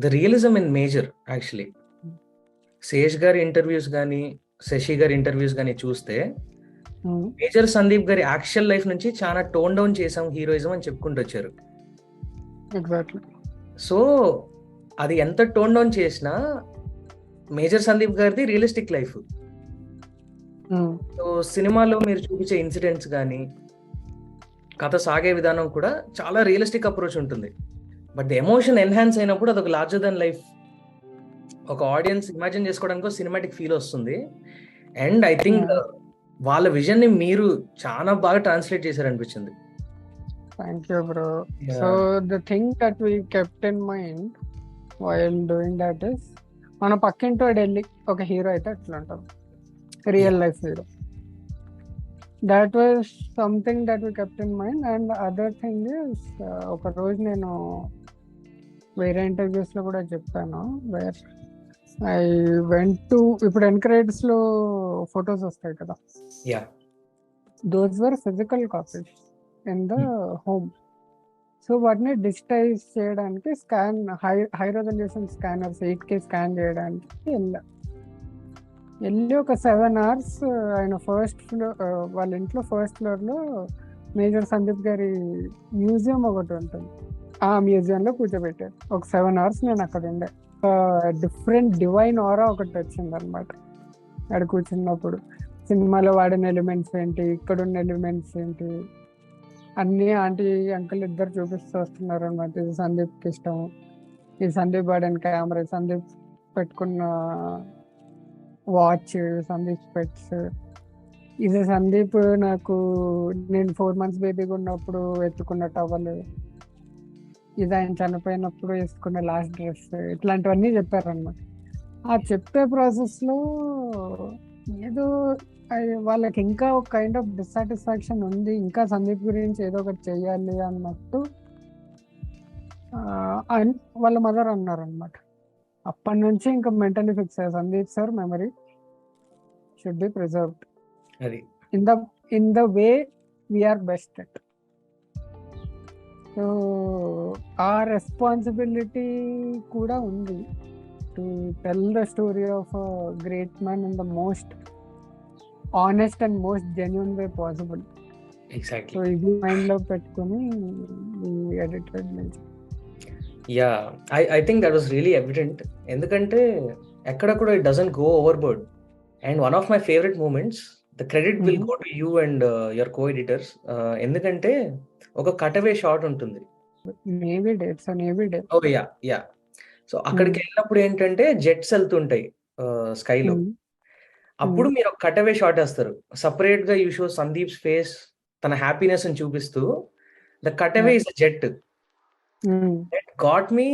The realism in Major actually. Shesh గారి interviews కానీ, శశి గారి ఇంటర్వ్యూస్ కానీ చూస్తే మేజర్ సందీప్ గారి యాక్చువల్ లైఫ్ నుంచి చాలా టోన్ డౌన్ చేసాం హీరోయిజం అని చెప్పుకుంటూ వచ్చారు. ఎగ్జాక్ట్లీ. సో అది ఎంత టోన్ డౌన్ చేసినా మేజర్ సందీప్ గారిది రియలిస్టిక్ లైఫ్. సో సినిమాలో మీరు చూపించే ఇన్సిడెంట్స్ కానీ, కథ సాగే విధానం కూడా చాలా రియలిస్టిక్ అప్రోచ్ ఉంటుంది. బట్ ది ఎమోషన్ ఎన్హాన్స్ అయినప్పుడు అదొక లార్జర్ దెన్ లైఫ్, ఒక ఆడియన్స్ ఇమాజిన్ చేసుకోవడానికి సినిమాటిక్ ఫీల్ వస్తుంది. అండ్ ఐ థింక్ వాళ్ళ విజన్ ని మీరు చాలా బాగా ట్రాన్స్లేట్ చేశారనిపించింది. Thank you bro. So the thing that we kept in mind while doing that is, మన పక్కింటి వాడు వెళ్ళి ఒక హీరో అయితే అట్లా ఉంటాం, real life hero. That was something that we kept in mind. And other thing is, ఒక రోజు నేను వేరే ఇంటర్వ్యూస్ లో కూడా చెప్పాను, వేర్ ఐ వెంట్ టు, ఇప్పుడు ఎన్క్రైడ్స్ లో ఫొటోస్ వస్తాయి కదా, those were physical copies in the home. So వాటిని డిజిటైజ్ చేయడానికి scan, high resolution scanners 8K scan చేయడానికి వెళ్ళి ఒక 7 hours ఆయన ఫస్ట్ ఫ్లోర్, వాళ్ళ ఇంట్లో ఫస్ట్ ఫ్లోర్లో మేజర్ సందీప్ గారి మ్యూజియం ఒకటి ఉంటుంది, ఆ మ్యూజియంలో కూర్చోబెట్టారు. ఒక 7 hours నేను అక్కడ ఉండే. డిఫరెంట్ డివైన్ ఆరా ఒకటి వచ్చింది అనమాట అక్కడ కూర్చున్నప్పుడు. సినిమాలో వాడిన ఎలిమెంట్స్ ఏంటి, ఇక్కడ ఉన్న ఎలిమెంట్స్ ఏంటి, అన్నీ ఆంటీ అంకుల్ ఇద్దరు చూపిస్తూ వస్తున్నారు అనమాట. ఇది సందీప్కి ఇష్టం, ఇది సందీప్ వాడిన కెమెరా, సందీప్ పెట్టుకున్న వాచ్, సందీప్ స్పెట్స్, ఇది సందీప్ నాకు నేను 4 months బేబీగా ఉన్నప్పుడు ఎత్తుకున్న టవల్, ఇది ఆయన చనిపోయినప్పుడు వేసుకున్న లాస్ట్ డ్రెస్, ఇట్లాంటివన్నీ చెప్పారనమాట. ఆ చెప్పే ప్రాసెస్లో ఏదో వాళ్ళకి ఇంకా ఒక కైండ్ ఆఫ్ డిస్సాటిస్ఫాక్షన్ ఉంది, ఇంకా సందీప్ గురించి ఏదో ఒకటి చెయ్యాలి అన్నట్టు వాళ్ళ మదర్ అన్నారనమాట. అప్పటి నుంచి ఇంకా మెంటలీ ఫిక్స్ అయ్యా, Sandeep sir memory should be preserved in the way we're best at. So ఆ రెస్పాన్సిబిలిటీ కూడా ఉంది to tell the story of a great man in the most honest and most genuine way possible. Exactly. So ఇది mind లో పెట్టుకుని edited నుంచి I think that was really evident. ఎందుకంటే ఎక్కడ కూడా it doesn't go overboard. And one of my favorite moments, the credit will go to you and your co-editors. ఎందుకంటే ఒక cutaway shot ఉంటుంది. Navy day. Oh yeah. So అక్కడికి వెళ్ళినప్పుడు ఏంటంటే jets వెళ్తుంటాయి స్కైలో. అప్పుడు మీరు ఒక కటవే షాట్ వేస్తారు. సపరేట్ గా యూ షో సందీప్స్ ఫేస్, తన హ్యాపీనెస్ ని చూపిస్తూ. The cutaway is jet. That got me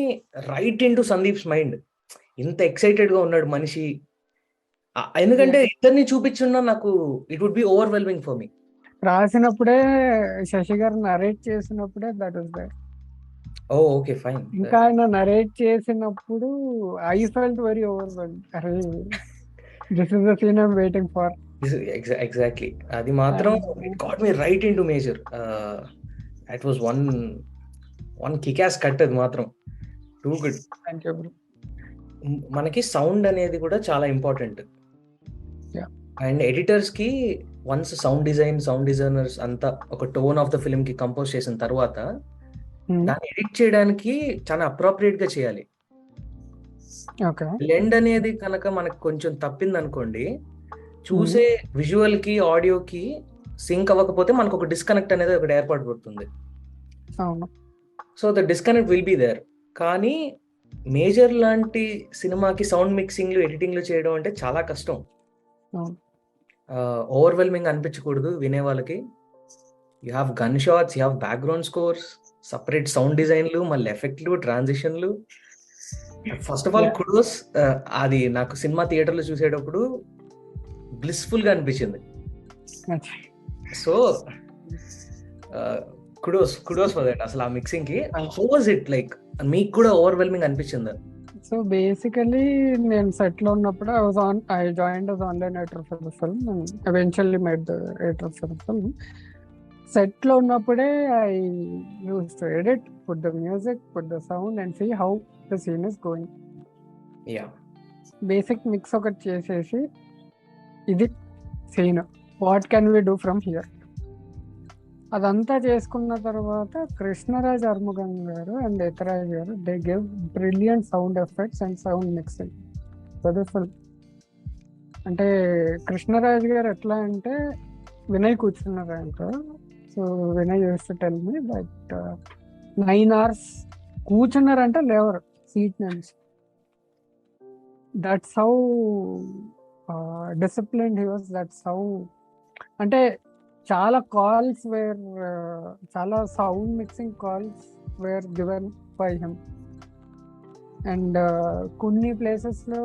right into Sandeep's mind. ఇంత ఎక్సైటెడ్ గా ఉన్నాడు మనిషి. ఎందుకంటే ఇద్దరిని చూపించున్నా నాకు it would be overwhelming for me. రాసినప్పుడే శశి గారు నరేట్ చేసినప్పుడే that was there. Okay fine. ఇంకా ఆయన నరేట్ చేసినప్పుడు ఐ ఫెల్ట్ వెరీ ఓవర్వెల్మ్డ్. అరే this is the scene I am waiting for. Exactly. అది మాత్రం it got me right into Major. That was one kickass cut. అది మాత్రం too good. Thank you bro. మనకి sound అనేది కూడా చాలా ఇంపార్టెంట్. అండ్ ఎడిటర్స్ కి వన్స్ సౌండ్ డిజైనర్స్ అంతా ఒక టోన్ ఆఫ్ ద ఫిల్మ్ కి కంపోజ్ చేసిన తర్వాత దాన్ని ఎడిట్ చేయడానికి చాలా అప్రోప్రియేట్ గా చేయాలి. బ్లెండ్ అనేది కనుక మనకు కొంచెం తప్పింది అనుకోండి, చూసే విజువల్ కి ఆడియోకి సింక్ అవ్వకపోతే మనకు ఒక డిస్కనెక్ట్ అనేది ఒకటి ఏర్పాటు పడుతుంది. So the disconnect will be there. కానీ మేజర్ లాంటి సినిమాకి సౌండ్ మిక్సింగ్లు ఎడిటింగ్లు చేయడం అంటే చాలా కష్టం. ఓవర్వెల్మింగ్ అనిపించకూడదు వినే వాళ్ళకి. You have gun shots, you have background scores, separate sound డిజైన్లు, మళ్ళీ ఎఫెక్ట్లు, ట్రాన్సిషన్లు. First of all kudos. అది నాకు సినిమా థియేటర్లో చూసేటప్పుడు బ్లిస్ఫుల్ గా అనిపించింది. So kudos for that. అసలు ఆ మిక్సింగ్ కి హౌ వాజ్ ఇట్ లైక్? మీకు కూడా ఓవర్వెల్మింగ్ అనిపించిందా? సో బేసికలీ నేను సెట్ లో ఉన్నప్పుడు I joined as online editor for the film and eventually made the editor for the film. Set లో ఉన్నప్పుడే I used to edit, put the music, put the sound and see how the scene is going. Yeah basic mix ఒకటి చేసేసి ఇది సీన్, what can we do from here, అదంతా చేసుకున్న తర్వాత కృష్ణరాజ్ అర్ముగన్ గారు అండ్ యతరాజ్ గారు they give brilliant sound effects and sound mixing for the film. అంటే కృష్ణరాజ్ గారు ఎట్లా అంటే వినయ్ కూర్చున్నారంట. So Vinay used to tell me that 9 hours కూర్చున్నారంటే లేవరు సీట్ నుంచి. That's how disciplined he was, that's how. అంటే చాలా కాల్స్ వేర్, చాలా sound mixing calls wear given by him. And కొన్ని ప్లేసెస్లో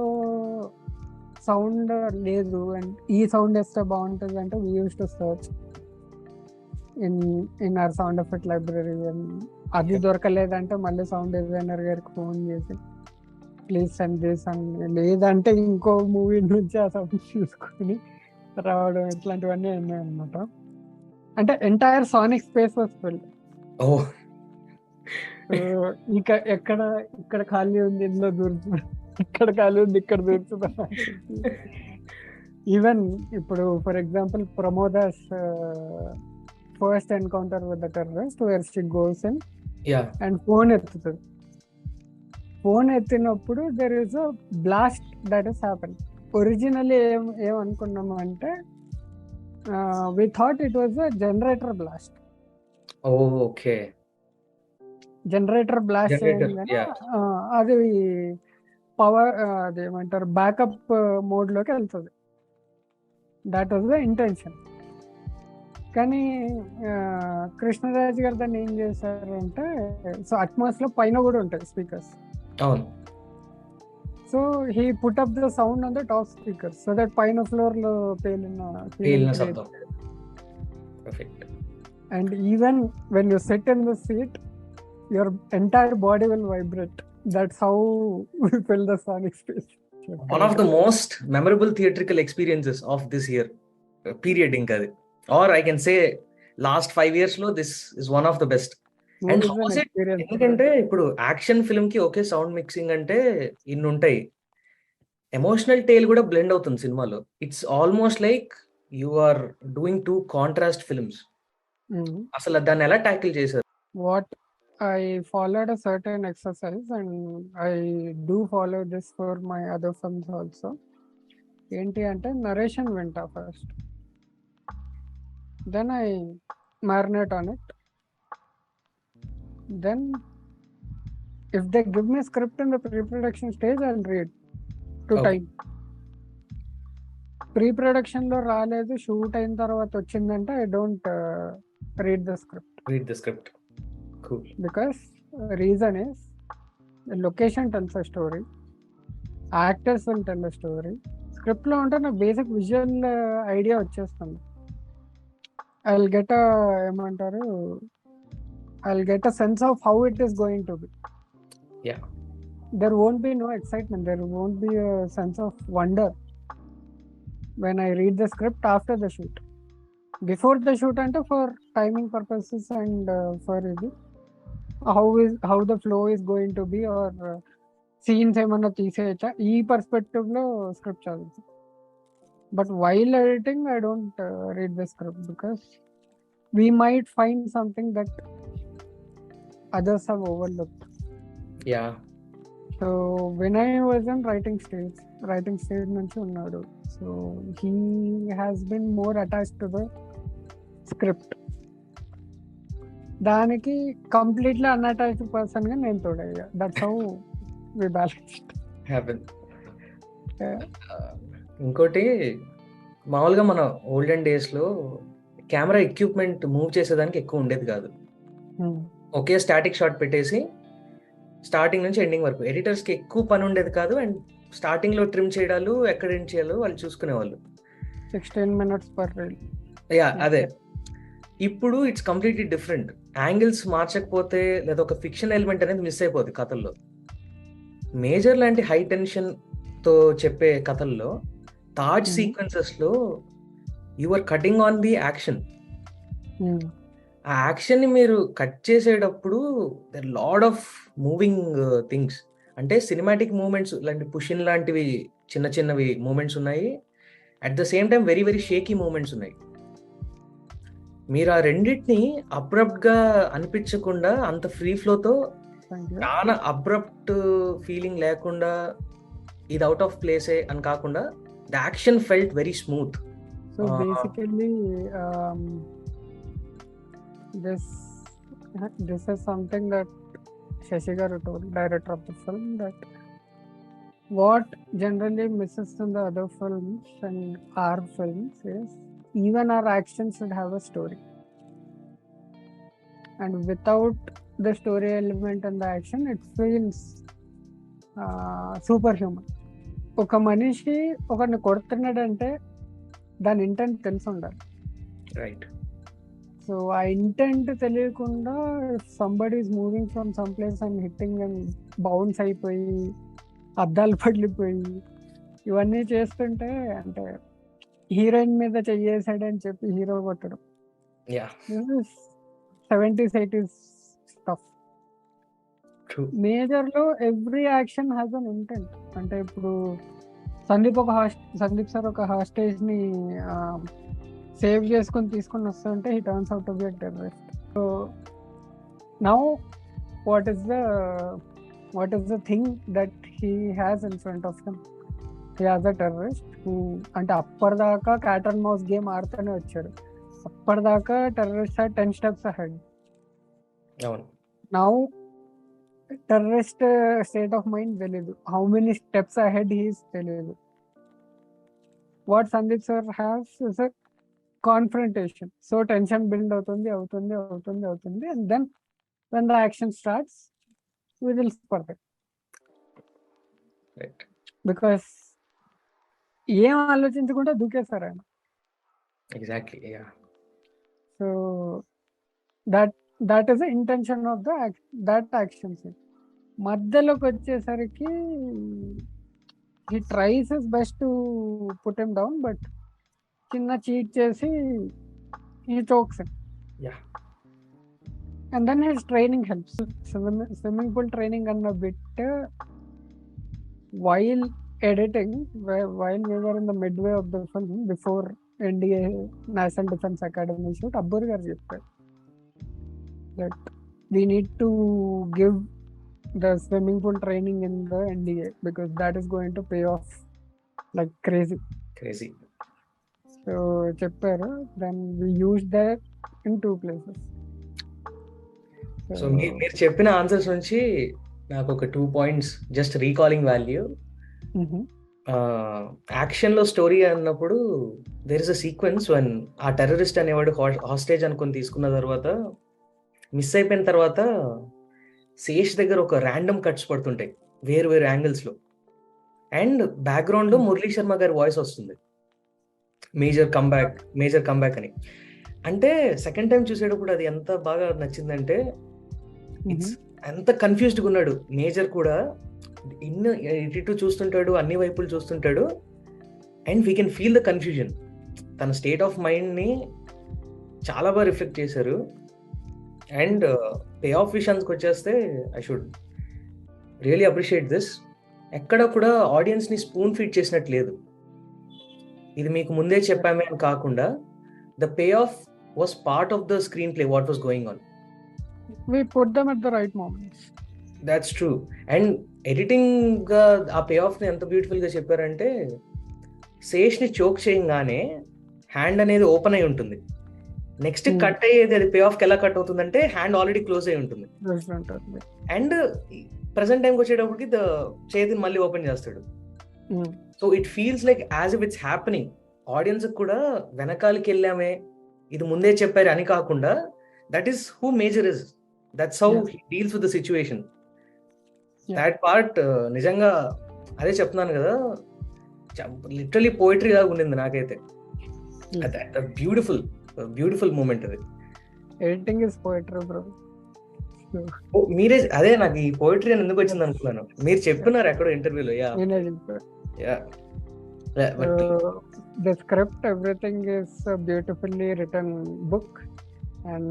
సౌండ్ లేదు అండ్ ఈ సౌండ్ వేస్తే బాగుంటుంది అంటే we use to search in our sound effect library. అది దొరకలేదంటే మళ్ళీ సౌండ్ డిజైనర్ గారికి ఫోన్ చేసి ప్లీజ్ సెండ్ దిస్ అని, లేదంటే ఇంకో మూవీ నుంచి ఆ సౌండ్ చూసుకొని రావడం, ఇట్లాంటివన్నీ ఉన్నాయి అన్నమాట. అంటే entire sonic space was filled. ఇక ఇక్కడ ఖాళీ ఉంది ఇందులో దూరుతుంది, ఇక్కడ ఖాళీ ఉంది ఇక్కడ దూరుతుందా. ఈవెన్ ఇప్పుడు for example Pramoda's first encounter with the terrorist where she goes in and phone ఎత్తుతుంది. ఫోన్ ఎత్తినప్పుడు there is a blast that is happen. Originally ఏమనుకున్నాము అంటే we thought it was a generator blast. Okay, generator blast చేయగానే అది power అదేమంటారు backup mode లోకి వెళ్తుంది. That was the intention. కానీ కృష్ణరాజ్ గారు దాన్ని ఏం చేశారు అంటే, సో అట్మాస్ఫియర్ లో పైన కూడా ఉంటాయి speakers. So he put up the sound on the top speakers so that పైన ఫ్లోర్ లో పేలిన శబ్దం. And even when you SIT in the seat your entire body will vibrate. That's how we fill the sonic space. One of the most memorable theatrical experiences of this year period inkadi, or I can say last 5 years lo this is one of the best. And how was it? Endukante ippudu action film ki okay sound mixing ante in untai, emotional tale kuda blend avutundi cinema lo. It's almost like you are doing two contrast films. Asala danni ela tackle chesaru? What I followed a certain exercise and I do follow this for my other films also. Enti ante narration vinta first, then I marinate on it, then if they give me a script in the pre-production stage I'll read to time. Pre-production lo raaledu, shoot ayin tarvata ochindante I don't read the script. Cool. Because reason is the location tells a story, actors will tell a story. Script lo unta na basic visual idea vachestandi. I'll get a sense of how it is going to be. Yeah, there won't be no excitement, there won't be a sense of wonder when I read the script after the shoot. Before the shoot ante for timing purposes and for how the flow is going to be, or scenes ఏమన్నా తీసేయచ్చా ఈ perspective లో script చదువుతా. But while editing I don't read the script because we might find something that others have overlooked. Yeah, so Vinay was in writing stage నుంచి ఉన్నాడు. So he has been more attached to the script. దానికి completely unattached person గా నేను తోడయ్యా. That's how we balanced. ఇంకోటి, మామూలుగా మన olden days లో కెమెరా ఎక్విప్మెంట్ మూవ్ చేసేదానికి ఎక్కువ ఉండేది కాదు. ఒకే స్టాటిక్ షాట్ పెట్టేసి స్టార్టింగ్ నుంచి ఎండింగ్ వరకు ఎడిటర్స్ కి ఎక్కువ పని ఉండేది కాదు. అండ్ స్టార్టింగ్ లో ట్రిమ్ చేయడాలు, ఎక్కడ ఎండ్ చేయాలో వాళ్ళు చూసుకునేవాళ్ళు. 16 minutes per reel. యా, అదే. ఇప్పుడు ఇట్స్ కంప్లీట్లీ డిఫరెంట్. యాంగిల్స్ మార్చకపోతే లేదా ఒక ఫిక్షన్ ఎలిమెంట్ అనేది మిస్ అయిపోద్ది కథల్లో. మేజర్ లాంటి హై టెన్షన్ తో చెప్పే కథల్లో థాట్ సీక్వెన్సెస్ లో you are cutting on the action. ఆ యాక్షన్ ని మీరు కట్ చేసేటప్పుడు there lot of moving things. అంటే సినిమాటిక్ మూమెంట్స్ లాంటి పుషిన్ లాంటివి చిన్న చిన్నవి మూమెంట్స్ ఉన్నాయి. At the same time very very shaky moments ఉన్నాయి. మీరు ఆ రెండిటిని అబ్రప్ట్ గా అనిపించకుండా అంత ఫ్రీ ఫ్లోతో చాలా అబ్రప్ట్ ఫీలింగ్ లేకుండా ఇది అవుట్ ఆఫ్ ప్లేసే అని కాకుండా the action felt very smooth. So basically this is something that Shashi garu told, director of the film, that what generally misses in the other films and our films is even our actions should have a story, and without the story element and the action it feels superhuman. ఒక మనిషి ఒకరిని కొడుతున్నాడంటే దాని intent తెలిసి ఉండాలి. Right. So ఆ intent తెలియకుండా somebody is moving from some place and hitting and bounce అయిపోయి అద్దాలు పగిలిపోయి ఇవన్నీ చేస్తుంటే, అంటే హీరోయిన్ మీద చెయ్యేసాడని చెప్పి హీరో కొట్టడం, 70s 80s స్టఫ్. మేజర్ లో every action has an intent. అంటే ఇప్పుడు సందీప్ సార్ ఒక హాస్టేజ్ ని సేవ్ చేసుకుని తీసుకుని వస్తుంటే he turns out to be a terrorist. So now what is the thing that he has in front of him? He has a terrorist who, అంటే అప్పటిదాకా cat and mouse game ఆడుతూనే వచ్చాడు. అప్పటిదాకా terrorist 10 steps ahead. Now terrorist state of mind తెలియదు, how many steps ahead he's తెలియదు. What Sandeep sir has is a confrontation. So tension build అవుతుంది and then when the action starts we will perfect. Because ఏం ఆలోచించకుండా దూకేశారు ఆయన. Exactly. So that is the intention of that action scene. మధ్యలోకి వచ్చేసరికి he tries his best to put him down, but చిన్న cheat చేసి he chokes him. And then his training helps. Swimming pool training అన్న bit while editing, while we were in the midway of the film before NDA National Defense Academy shoot, Abburi గారు చెప్పారు that we need to give the swimming pool training in the NDA because that is going to pay off like crazy. So చెప్పారు, then we used that in 2 places. So మీరు చెప్పిన answers నుంచి నాకు ఒక 2 points just recalling value. Action లో story అన్నప్పుడు there is a sequence one ఆ terrorist అనేవాడు హాస్టేజ్ అనుకుని తీసుకున్న తర్వాత మిస్ అయిపోయిన తర్వాత శేష్ దగ్గర ఒక ర్యాండమ్ కట్స్ పడుతుంటాయి వేరు వేరు యాంగిల్స్ లో, అండ్ బ్యాక్గ్రౌండ్ లో మురళీ శర్మ గారి వాయిస్ వస్తుంది, మేజర్ కంబ్యాక్ అని. అంటే సెకండ్ టైం చూసేటప్పుడు అది ఎంత బాగా నచ్చిందంటే, ఎంత కన్ఫ్యూజ్డ్గా ఉన్నాడు మేజర్ కూడా, ఇటు చూస్తుంటాడు, అన్ని వైపులు చూస్తుంటాడు, and we can feel the confusion. తన స్టేట్ ఆఫ్ మైండ్ ని చాలా బాగా రిఫ్లెక్ట్ చేశారు. అండ్ పే ఆఫ్ విషయానికి వచ్చేస్తే I should really appreciate this. ఎక్కడ కూడా ఆడియన్స్ ని స్పూన్ ఫీడ్ చేసినట్టు లేదు. ఇది మీకు ముందే చెప్పామే అని కాకుండా the pay of was part of the screen play, what was going on. We put them at the right moments. That's true. And editing గా ఆ పే ఆఫ్ ని ఎంత బ్యూటిఫుల్ గా చెప్పారంటే, శేష్ ని చోక్ చేయగానే హ్యాండ్ అనేది ఓపెన్ అయి ఉంటుంది, నెక్స్ట్ కట్ అయ్యేది అది పే ఆఫ్ కి ఎలా కట్ అవుతుందంటే హ్యాండ్ ఆల్రెడీ క్లోజ్ అయి ఉంటుంది, అండ్ ప్రెసెంట్ టైంకి వచ్చేటప్పటికి చేతిని మళ్ళీ ఓపెన్ చేస్తాడు. So it feels like as if it's happening. Audience కూడా వెనకాలకి వెళ్ళామే, ఇది ముందే చెప్పారు అని కాకుండా, that is who major is, that's how he deals with the situation. That part నిజంగా అదే చెప్తున్నాను కదా, లిటరలీ పోయిటరీ లాగా ఉండింది నాకైతే. బ్యూటిఫుల్ మూమెంట్ అది. Editing is poetry bro. మీరే అదే నాకు ఈ పోయిటరీ అని ఎందుకు వచ్చింది అనుకున్నాను, మీరు చెప్తున్నారు ఎక్కడో ఇంటర్వ్యూలో. The script, everything is a beautifully written book, and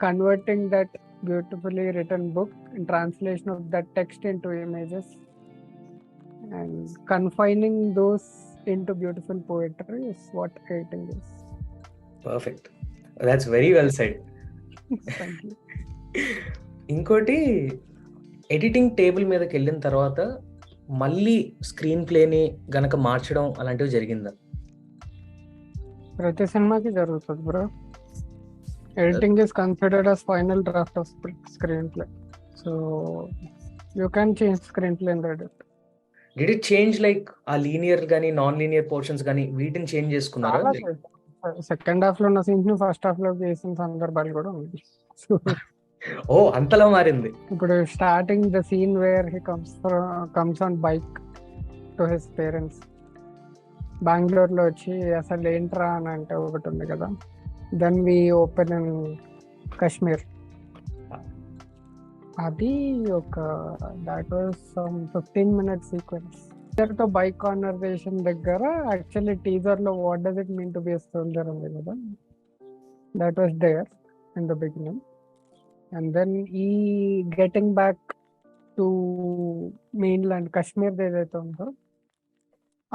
converting that beautifully written book and translation of that text into images and confining those into beautiful poetry is what editing is. Perfect, that's very well said. Thank you. ఇంకోటి, editing table మీదకి వెళ్ళిన తర్వాత మళ్ళీ screen ప్లేని గనక మార్చడం అలాంటివి జరిగిందా? ప్రతి సినిమాకి జరుగుతుంది bro. Editing is considered as final draft of screenplay, so you can change screenplay in the edit. Did it change like ఆ లీనియర్ గానీ నాన్ లీనియర్ పోర్షన్స్ గానీ వీటిని చేంజ్ చేసుకున్నారా? సెకండ్ హాఫ్ లో ఉన్న సీన్స్ ని ఫస్ట్ హాఫ్ లో చేసిన సందర్భాలు కూడా ఉంది. ఓ అంతలా మారింది. ఇప్పుడు starting the scene where he comes on bike to his parents, బెంగళూరులో వచ్చి అసలు ఏంట్రా అని అంటే ఒకటి ఉంది కదా, then we open in Kashmir. అది ఒక that was some 15 minute sequence. తో బైక్ కాన్వర్సేషన్ దగ్గర యాక్చువల్లీ టీజర్ లో what does it mean to be a soldier ఉంది కదా, that was there in the beginning. And then ఈ getting back to mainland Kashmir ఏదైతే ఉందో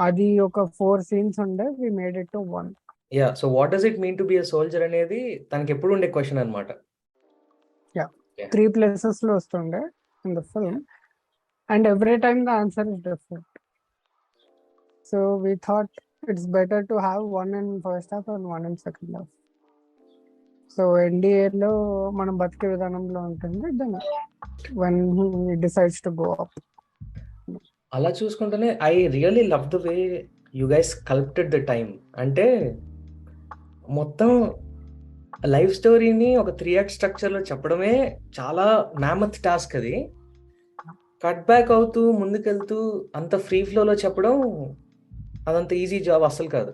అది ఒక 4 scenes ఉండే, we made it to 1. Yeah, so what does it mean to be a soldier అనేది తనకి ఎప్పుడు ఉండే క్వశ్చన్ అన్నమాట. 3 places లో వస్తుండే in the film and every time the answer is different. So we thought it's better to have 1 in first half and 1 in second half. So ఎన్డీఏలో మనం బతికే విధానంలో ఉంటుంది, then when he decides to go up. అలా చూసుకుంటేనే I really love the way you guys sculpted the time. అంటే మొత్తం life స్టోరీని ఒక 3 act స్ట్రక్చర్లో చెప్పడమే చాలా మ్యామత్ టాస్క్. అది కట్ బ్యాక్ అవుతూ ముందుకెళ్తూ అంత ఫ్రీ ఫ్లోలో చెప్పడం అదంత ఈజీ జాబ్ అస్సలు కాదు.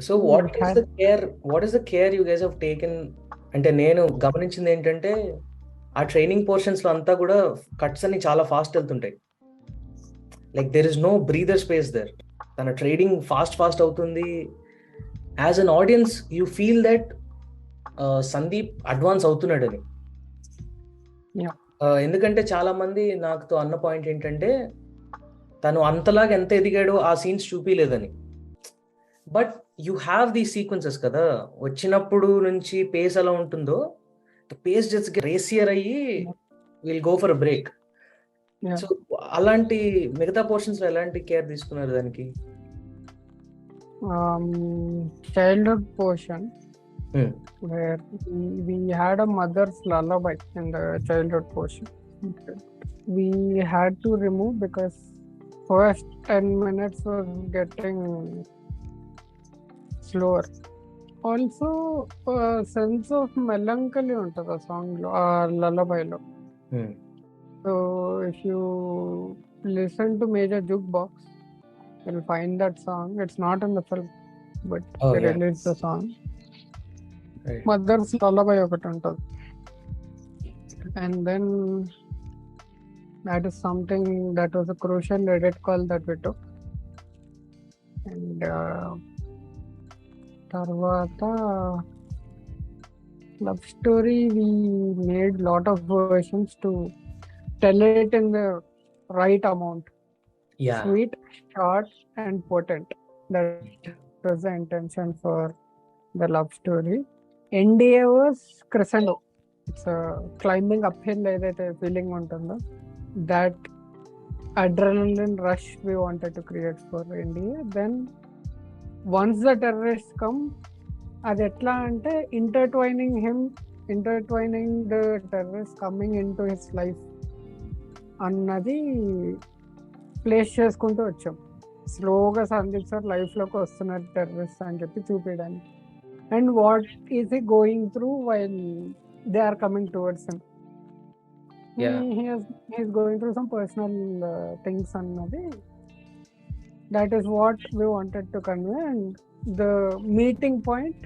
So what is the care you guys have taken? అంటే నేను గమనించింది ఏంటంటే ఆ ట్రైనింగ్ పోర్షన్స్లో అంతా కూడా కట్స్ అన్ని చాలా ఫాస్ట్ వెళ్తుంటాయి. Like there is no breather space there. తన ట్రేడింగ్ ఫాస్ట్ అవుతుంది. As an audience you feel that Sandeep advance అవుతున్నాడని. ఎందుకంటే చాలా మంది నాతో అన్న పాయింట్ ఏంటంటే తను అంతలాగా ఎంత ఎదిగాడో ఆ సీన్స్ చూపించలేదని. But you have these sequences కదా, వచ్చినప్పుడు నుంచి పేస్ ఎలా ఉంటుందో పేస్ జస్ట్ రేసియర్ అయ్యి will go for a break. So అలాంటి మిగతా పోర్షన్స్ లో ఎలాంటి కేర్ తీసుకున్నారు దానికి? childhood portion where we had a mother's lullaby in the childhood portion. We had to remove because first 10 minutes was getting slower. Also a sense of melancholy ఉంటుంది ఆ song లో, ఆ lullaby లో. So if you listen to Major Jukebox, you'll find that song. It's not in the film, but they released the song. Right. Mother's lullaby ఒకటి ఉంటుంది. And then that is something that was a crucial edit call that we took. And తర్వాత love story, we made lot of versions to tell it in the right amount. Yeah. Sweet, short and potent. That was the intention for the love story. NDA was crescendo. It's a climbing uphill ఏదైతే feeling ఉంటుందో, that adrenaline rush we wanted to create for NDA. Then once the terrorists come, అది ఎట్లా అంటే intertwining the terrorists coming into his life అన్నది place చేసుకుంటూ వచ్చాం. స్లోగా Sandeep sir life లోకి వస్తున్నారు టెర్రరిస్ట్ అని చెప్పి చూపించడానికి. And what is he going through while they are coming towards him. He's going through some personal things అన్నది, that is what we wanted to convey. And the meeting point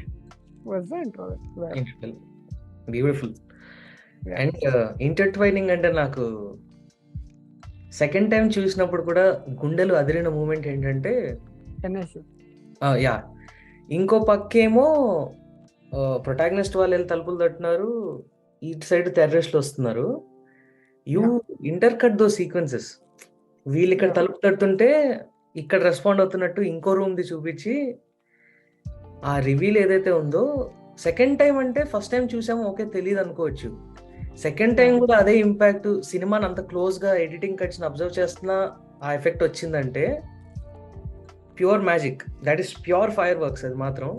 was the intro. Beautiful. And intertwining అంటే నాకు second time చూసినప్పుడు కూడా గుండెలు అదిరిన moment ఏంటంటే, yeah ఇంకో పక్కేమో protagonist వాళ్ళు వెళ్ళి తలుపులు తట్టున్నారు, ఇటు సైడ్ టెర్రరిస్టులు వస్తున్నారు. You inter cut though sequences. వీళ్ళు ఇక్కడ తలుపు తడుతుంటే ఇక్కడ రెస్పాండ్ అవుతున్నట్టు ఇంకో రూమ్ ది చూపించి ఆ రివీల్ ఏదైతే ఉందో, సెకండ్ టైం అంటే ఫస్ట్ టైం చూసాము ఓకే తెలియదు అనుకోవచ్చు, సెకండ్ టైం కూడా అదే ఇంపాక్ట్, సినిమాని అంత క్లోజ్ గా ఎడిటింగ్ కట్స్ అబ్జర్వ్ చేస్తున్నా ఆ ఎఫెక్ట్ వచ్చిందంటే pure magic. That is pure fireworks. అది మాత్రం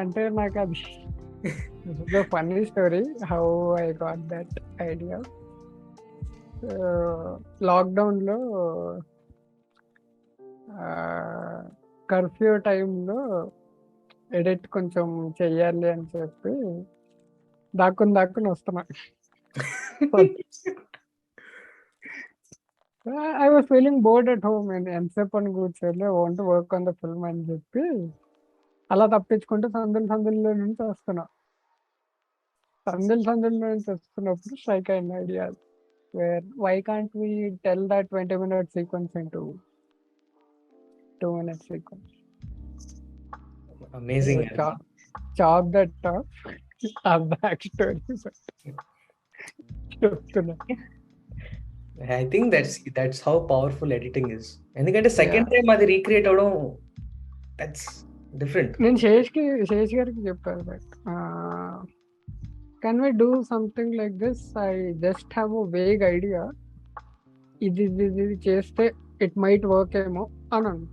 అంటే నాకు అది funny story how I got that idea. Lockdown లో కర్ఫ్యూ టైంలో ఎడిట్ కొంచెం చెయ్యాలి అని చెప్పి దాక్కుని వస్తున్నా. I was feeling bored at home. ఎంతసేపు అని కూర్చోలే, want work on the film అని చెప్పి అలా తప్పించుకుంటూ సందుల్లో నుంచి వస్తున్నా. సందుల్లో నుంచి వస్తున్నప్పుడు స్ట్రైక్ అయిన idea, where why can't we tell that 20-minute sequence into 2-minute sequence. Amazing. Chop that off. A back story చెప్తున్నా. I think that's how powerful editing is. ఎందుకంటే సెకండ్ టైం అది రీక్రియేట్ అవడం దట్స్ డిఫరెంట్. నేను శేష్ గారికి చెప్పాను, but can we do something like this? I just have a vague idea, ఇది చేస్తే it might work ఏమో అన్నాను.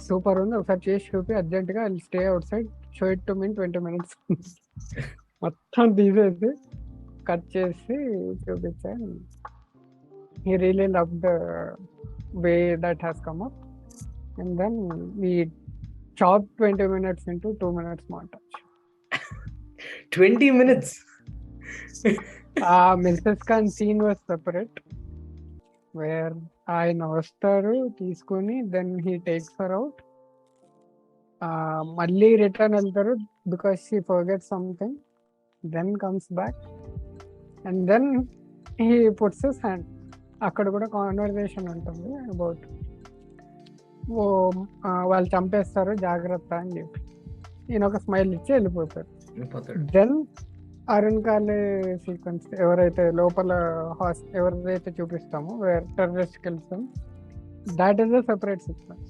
సూపర్ ఉంది, ఒకసారి చేసి చూపి అర్జెంట్గా, I stay out side, show it to me 20 minutes. మొత్తం తీసేసి కట్ చేసి చూపించాను. He really loved the way that has come up, and then we chopped 20 minutes into 2 minutes montage. 20 minutes. Mrs. Khan scene was separate, where ఆయన వస్తారు తీసుకుని, then he takes her out, మళ్ళీ return వెళ్తారు because she forgets something, then comes back, and then he puts his hand. అక్కడ కూడా conversation ఉంటుంది about వాళ్ళు చంపేస్తారు జాగ్రత్త అని చెప్పి, ఈయన ఒక స్మైల్ ఇచ్చి వెళ్ళిపోతారు. దెన్ అరుణ్ కాలే సీక్వెన్స్, ఎవరైతే లోపల ఎవరైతే చూపిస్తామో వేర్ టెర్రరిస్ట్ వెళ్తాం, that is a separate sequence.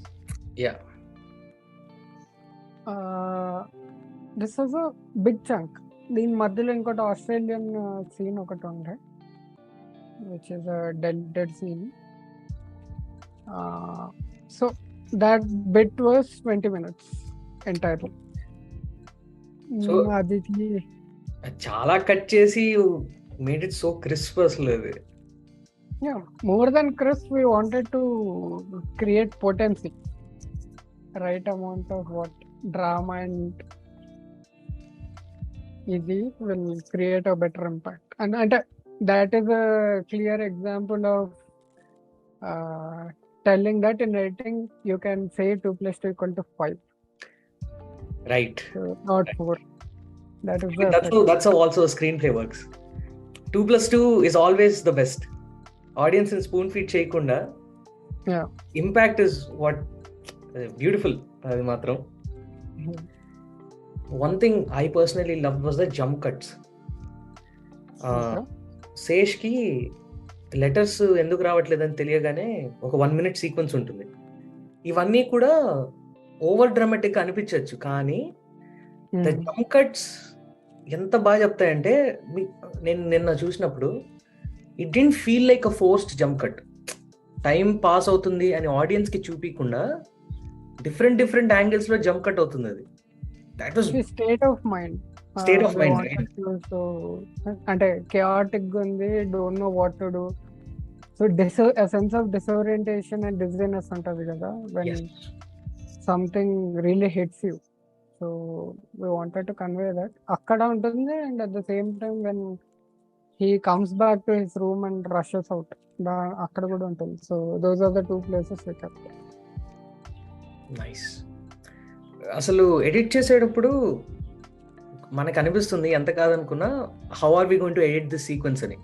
This was a big chunk. దీని మధ్యలో ఇంకోటి ఆస్ట్రేలియన్ సీన్ ఒకటి ఉండే, which is a dead scene. So that bit was 20 minutes entirely. So అది చాలా కట్ చేసి made it so crisp అసలు. అది more than crisp, we wanted to create potency, right amount of what drama and ఇది will create a better impact. And that is a clear example of telling that in editing you can say 2 + 2 = 5. Right. So, not 4. That's how also a screenplay works. 2 + 2 is always the best. Audience in spoon feed చేయకుండా impact is what beautiful. అది మాత్రం. One thing I personally loved was the jump cuts. శేష్కి letters ఎందుకు రావట్లేదని తెలియగానే ఒక 1 minute sequence ఉంటుంది. ఇవన్నీ కూడా ఓవర్ డ్రామాటిక్ అనిపించవచ్చు, కానీ ద జంప్ కట్స్ ఎంత బాగా చెప్తాయంటే, నేను నిన్న చూసినప్పుడు it didn't feel like a forced jump cut. Time pass అవుతుంది అని ఆడియన్స్ కి చూపించకుండా డిఫరెంట్ యాంగిల్స్ లో జంప్ కట్ అవుతుంది. అది that was state of mind. So అంటే chaotic గా ఉంది, don't know what to do. So sense of disorientation and dizziness ఉంటుంది కదా when something really hits you. So we wanted to convey that అక్కడ ఉంటుంది, and at the same time when he comes back to his room and rushes out, అక్కడ కూడా ఉంటుంది. So those are the 2 places we kept. Nice. అసలు edit చేసేటప్పుడు మనకు అనిపిస్తుంది ఎంత కాదనుకున్నా, how are we going to edit this sequence అని.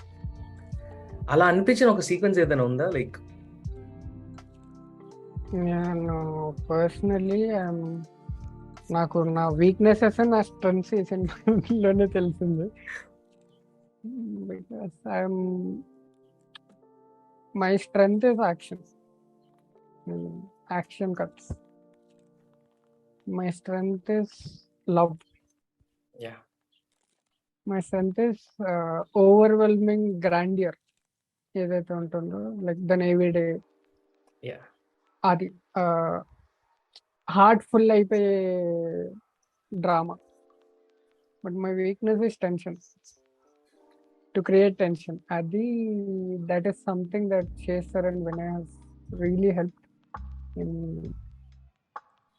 అలా అనిపించిన ఒక సీక్వెన్స్ ఏదైనా ఉందా? లైక్ నేను పర్సనలీ నాకు నా వీక్నెసెస్ నా స్ట్రెంగ్స్ ఈ సినిమాలోనే తెలిసింది. Because my strength is action. Action cuts. My strength is love. Yeah. My strength is overwhelming grandeur. ఏదైతే ఉంటుందో like the navy day, Yeah. అది హార్ట్ ఫుల్ అయిపోయే drama. But my weakness is tension, to create tension. అది that is something that చేస్తారని when I has really help.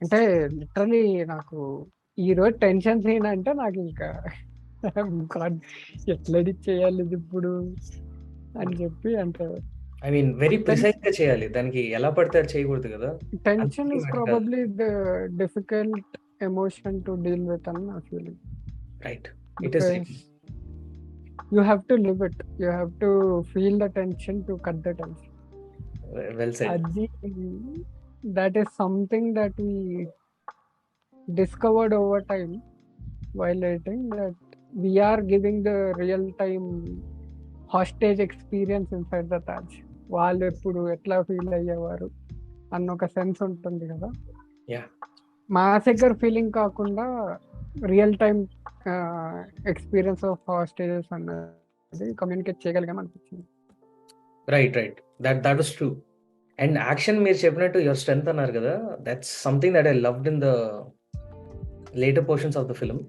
అంటే literally నాకు ఈరోజు tension scene అంటే నాకు ఇంకా గాడ్ ఎట్లా ఎడిట్ చేయాలి ఇది ఇప్పుడు అని చెప్పి అంటే ఐ మీన్ వెరీ ప్రిసైజ్ గా చేయాలి, దానికి ఎలా పడితే అది చేయకూడదు కదా. Tension is probably the difficult emotion to deal with అని నా feeling. Right, it is. You have to live it. You have to feel the tension to cut the tension. Well said. That is something that we discovered over time while writing, that we are giving the real time hostage experience inside the Taj. వాళ్ళు ఎప్పుడు ఎట్లా feel అయ్యేవారు అన్న ఒక sense ఉంటుంది కదా. Massacre feeling కాకుండా real time experience of hostages అన్నది కమ్యూనికేట్ చేయగలిగాం అనిపించింది. Right right, that was true. And action మీరు చెప్పినట్టు యువర్ స్ట్రెంత్ అన్నారు కదా, that's something that I loved in the later portions of the film.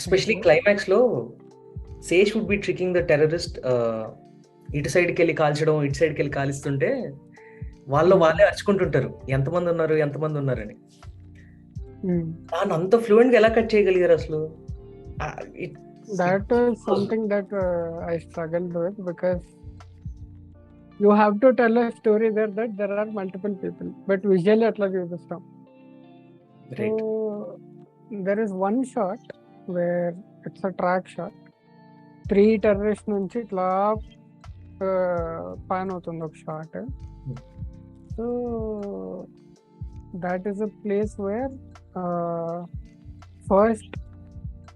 Especially climax లో Sesh would be tricking the terrorist, ఇటు సైడ్కి వెళ్ళి కాల్చడం, ఇటు సైడ్కి వెళ్ళి కాల్స్తుంటే వాళ్ళే అరుచుకుంటుంటారు ఎంతమంది ఉన్నారని. దాన్ని అంత ఫ్లూయెంట్ గా ఎలా కట్ చేయగలిగారు అసలు? That was something that I struggled with, because you have to tell a story there that there are multiple people, but visually atla chupustam. So there is one shot where it's a track shot, 3 terrorists nunchi itla pan avutundi oka shot. So that is a place where first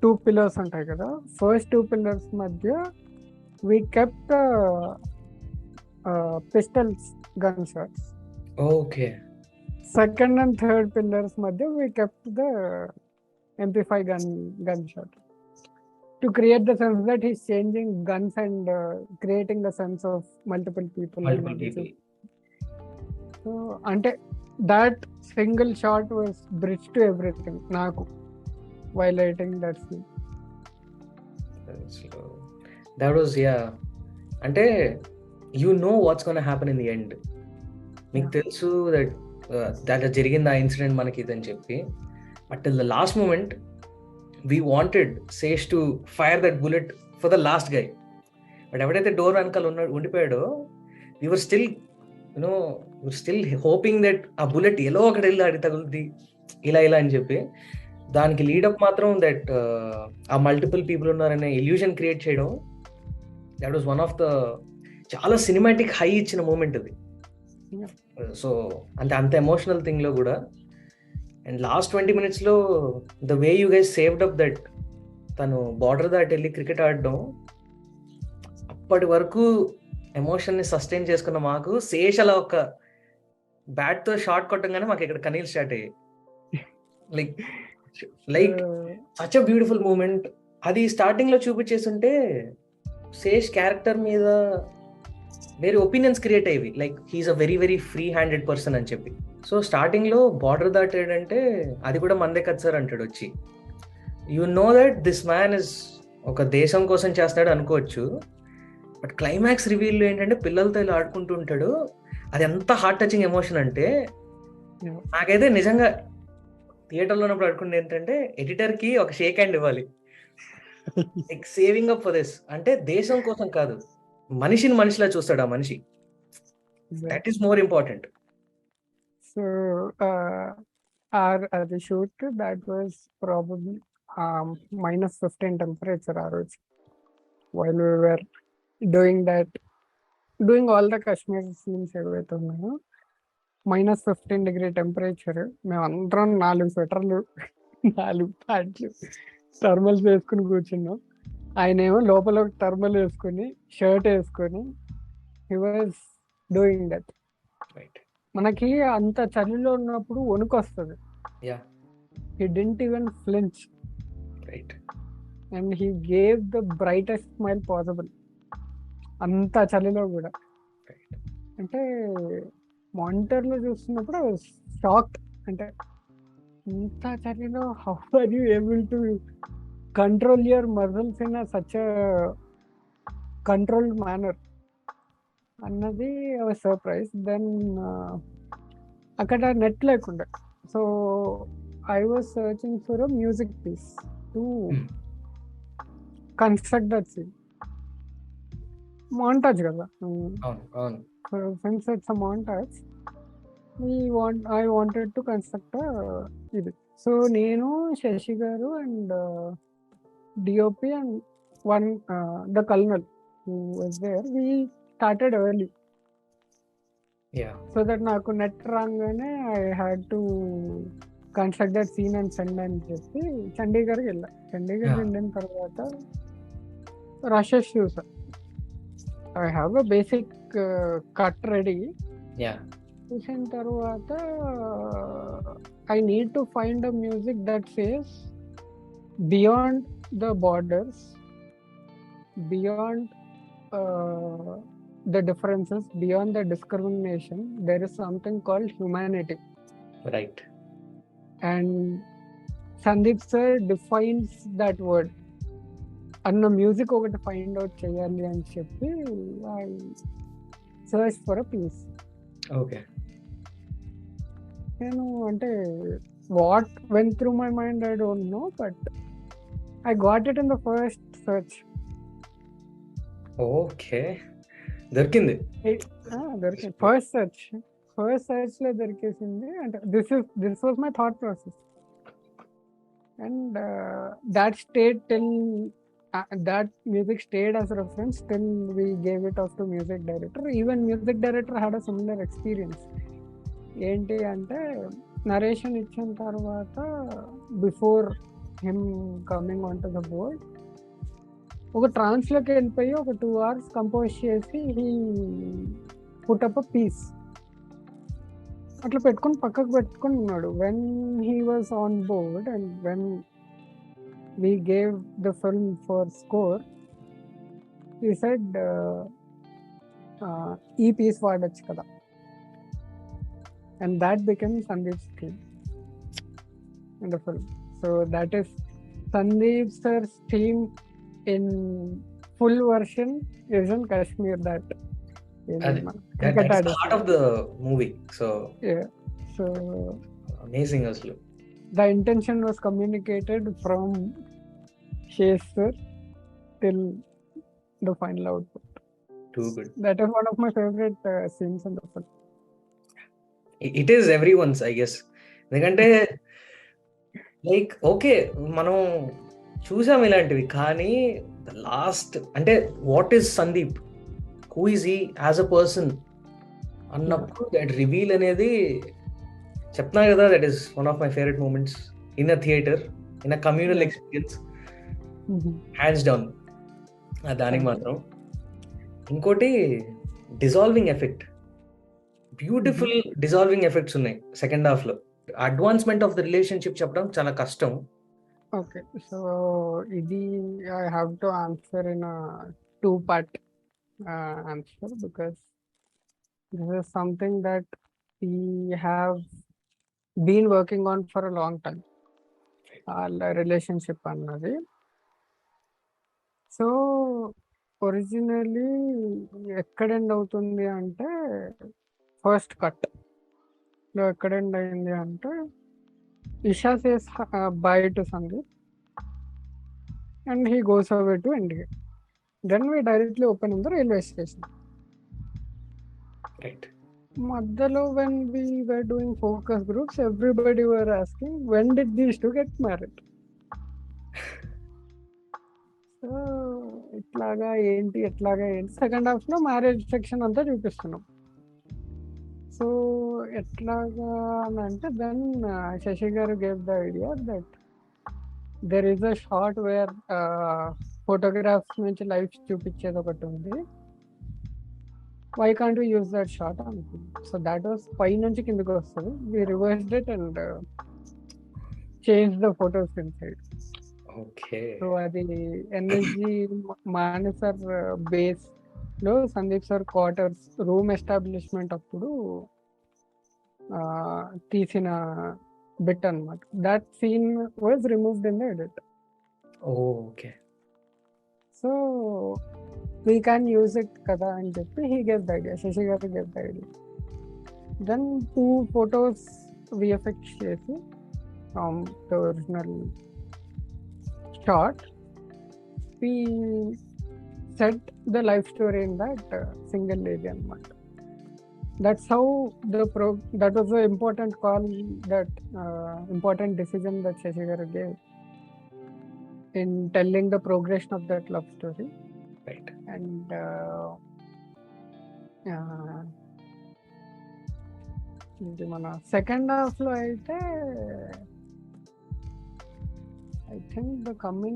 2 pillars ఉంటాయి కదా, first 2 pillars మధ్య we kept pistols gun shots. Okay. Second and third pillars మధ్య we kept the MP5 gun shot to create the sense that he's changing guns and creating the sense of multiple people. So అంటే that single shot was bridge to everything నాకు while writing that scene. That was, yeah, అంటే you know what's going to happen in the end. మీకు తెలుసు that జరిగింది ఆ incident మనకి ఇదని చెప్పి, but till the last moment we wanted Sesh to fire that bullet for the last guy. But ఎవడైతే door వెనకాల ఉండిపోయాడో we were still hoping that ఆ బుల్లెట్ ఎలా ఒకటి వెళ్ళి అడి తగులుద్ది ఇలా అని చెప్పి. దానికి లీడప్ మాత్రం దట్ ఆ మల్టిపుల్ పీపుల్ ఉన్నారనే ఇల్యూషన్ క్రియేట్ చేయడం, that was one of the చాలా సినిమాటిక్ హై ఇచ్చిన మూమెంట్ అది. సో అంత ఎమోషనల్ థింగ్ లో కూడా. అండ్ లాస్ట్ 20 minutes లో the way you guys saved up that తను బార్డర్ దాటి వెళ్ళి క్రికెట్ ఆడడం, అప్పటి వరకు ఎమోషన్ ని సస్టైన్ చేసుకున్న మాకు శేష్ అలా ఒక బ్యాట్ తో షాట్ కొట్టంగానే మాకు ఇక్కడ కనీల్ స్టార్ట్ అయ్యాయి. Like such a beautiful moment. అది స్టార్టింగ్ లో చూపించేస్తుంటే శేష్ క్యారెక్టర్ మీద వేరే ఒపీనియన్స్ క్రియేట్ అయ్యేవి, like he's a very very free handed person అని చెప్పి. సో స్టార్టింగ్ లో బార్డర్ దాటాడంటే అది కూడా మందే కదా సార్ అంటాడు వచ్చి. You know that this man is ఒక దేశం కోసం చేస్తాడు అనుకోవచ్చు, బట్ క్లైమాక్స్ రివీల్ ఏంటంటే పిల్లలతో ఇలా ఆడుకుంటూ ఉంటాడు. అది ఎంత హార్ట్ టచింగ్ ఎమోషన్ అంటే నాకైతే నిజంగా థియేటర్లో ఉన్నప్పుడు అనుకుంటే ఏంటంటే ఎడిటర్ కి ఒక షేక్ హ్యాండ్ ఇవ్వాలి, like saving up for this. అంటే దేశం కోసం కాదు, మనిషిని మనిషిలా చూస్తాడు ఆ మనిషి. That is more important. So అది shoot that was probably -15 temperature ఆ రోజు. While we were doing all the Kashmir scenes ఏవైతే ఉన్నాయో, -15 degree టెంపరేచర్. మేము అందరం 4 స్వెటర్లు 4 ప్యాంట్లు థర్మల్స్ వేసుకుని కూర్చున్నాం. ఆయన ఏమో లోపల ఒక థర్మల్ వేసుకుని షర్ట్ వేసుకుని he was doing that. Right. మనకి అంత చలిలో ఉన్నప్పుడు వణుకు వస్తుంది. Yeah. He didn't even flinch right. And he gave the brightest smile possible అంత చలిలో కూడా. రైట్. అంటే మానిటర్లో చూస్తున్నప్పుడు షాక్. అంటే ఇంత చలిలో how are you able to control your muscles in such controlled manner అన్నది సర్ప్రైజ్. దెన్ అక్కడ నెట్ లేకుండా, so I was searching for a music piece to construct that scene. Montage కదా, since it's a montage, I wanted to construct ఇది. So నేను, శశి గారు and DOP and one the colonel who was there, we started early. So that నాకు net రాగానే I had to construct that scene and send అని చెప్పి చండీగఢ్కి వెళ్ళా. చండీగఢ్ వెళ్ళిన తర్వాత రషెస్ చూసా. I have a basic cut ready. చూసిన తర్వాత I need to find a music that says beyond the borders, beyond the differences, beyond the discrimination, there is something called humanity. Right. And Sandeep sir defines that word. Anna music ఒకటి find out చేయాలి అని చెప్పి I search for a piece. Okay. నేను అంటే what went through my mind I don't know, but I got it in the first search. Okay, దొరికింది. First search లో దొరికేసింది. అంటే this was my thought process. And that stayed till that music stayed as a reference till we gave it off to music director. Even music director had a similar experience. ఏంటి అంటే narration ఇచ్చిన తర్వాత before him coming on to the board ఒక ట్రాన్స్లోకి వెళ్ళిపోయి ఒక 2 hours compose చేసి he put up a piece అట్లా పెట్టుకుని పక్కకు పెట్టుకుని ఉన్నాడు. When he was on board and when we gave the film for score, he said ee piece vaadachu kada, and that became Sandeep's theme in the film. So that is Sandeep sir's theme in full version is in Kashmir. That that's part of the movie. So yeah, so amazing aslo. The intention was communicated from Shesh sir till the final output. Too good. That is one of my favorite scenes in the film. It is everyone's, I guess. ఎందుకంటే like okay మనం చూసాం ఇలాంటివి, కానీ last అంటే what is Sandeep, who is he as a person అన్నప్పుడు that reveal అనేది చెప్తున్నా కదా, that is one of my favourite moments in a theatre, in a communal experience, hands down దానికి మాత్రం. ఇంకోటి dissolving effect, beautiful dissolving effects ఉన్నాయి second half లో. Advancement of the relationship చెప్పడం చాలా కష్టం. ఓకే, సో ఇది I have to answer in 2-part answer because this is something that we have been working on for a long time, relationship అన్నది. So originally ఎక్కడ end అవుతుంది అంటే first cut లో ఎక్కడ ఎండ్ అయింది అంటే Isha says bye to Sandeep and he goes away to India. Then we directly open in the railway station. మధ్యలో when we were doing focus groups, everybody were asking when did these two get married. So ఎట్లాగా ఏంటి second half లో marriage section అంతా చూపిస్తున్నాం. So ఎట్లాగా అని అంటే then Shashi గారు gave the idea that there is a shot where photographs నుంచి లైఫ్ చూపించేది ఒకటి ఉంది, why can't we use that shot అనుకుంది. సో దాట్ వాస్ పై నుంచి కిందకి వస్తుంది, we reversed it and change the photos inside. Okay. So అది ఎన్ఎస్జి మానసర్ బేస్ లో Sandeep sir quarters room establishment అప్పుడు తీసిన బిట్ అన్నమాట. That scene was removed in the edit. Okay. So we can use it కదా అని చెప్పి he gave the idea, Shashi గారు gave the idea. Then 2 photos VFX చేసి from the original shot, we set the life story in that single lady anamata. That's how that was an important call, that important decision that Shashi garu gave in telling the progression of that love story. Right. And ఇది మన second half లో అయితే I think the coming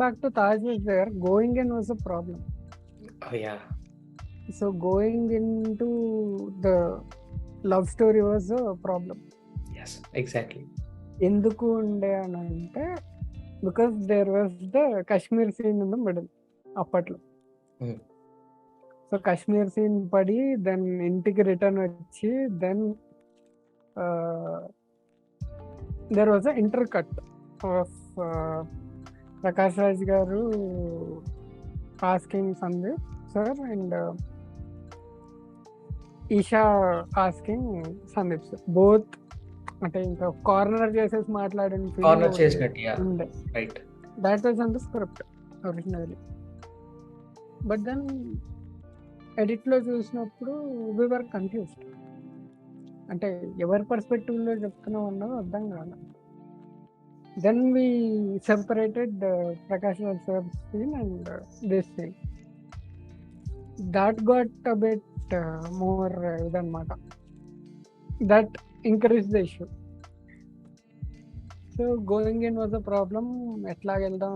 back to Taj was there. Going in was a problem. Oh yeah. So going into the love story was a problem. Yes, exactly. Enduku unde anante because there was the Kashmir scene in the middle appatlo. So Kashmir scene padi, then intiki return vachi, then there was an intercut of Prakash Raj garu asking Sandeep sir and Isha asking Sandeep sir. Both అంటే ఇంకా corner చేసేసి మాట్లాడిన corner చేసినట్టు, yeah right. That was on the script originally. But then ఎడిట్లో చూసినప్పుడు we were confused, అంటే ఎవరి పర్స్పెక్టివ్లో చెప్తున్నాం అన్నది అర్థం కాదు. Then we separated Prakash Raj sir scene and this scene. That got a bit more ఇదన్నమాట, that increase the issue. So going in was a problem. ఎట్లాగెళ్దాం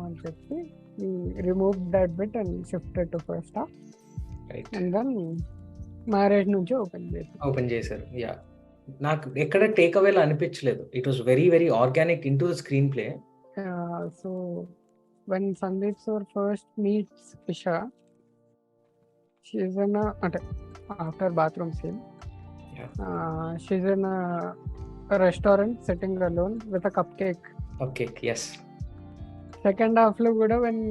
అని చెప్పి remove that bit and shifted to first half. And then marriage నుంచి open చేశారు. Yeah, నాకు ఎక్కడ take అవేలా అనిపించలేదు. It was very very organic into the screenplay. So when Sandeep sir first meets Isha, she is in అంటే after bathroom scene, she's in restaurant sitting alone with a cupcake. Yes. Second half లో కూడా when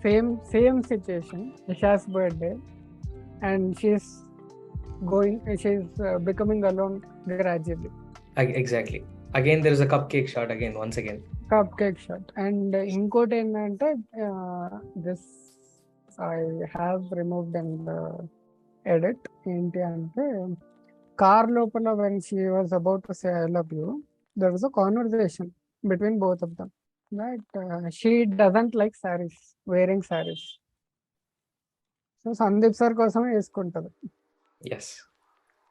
same situation, Isha's birthday, and she's becoming alone gradually. Exactly. Again there is a cupcake shot once again. Cupcake shot. And inkoti endante this I have removed in the edit. Enti ante car lopala when she was about to say I love you, there was a conversation between both of them that she doesn't like sarees, wearing sarees. So Sandeep sir కోసమే వేసుకుంటది. Yes.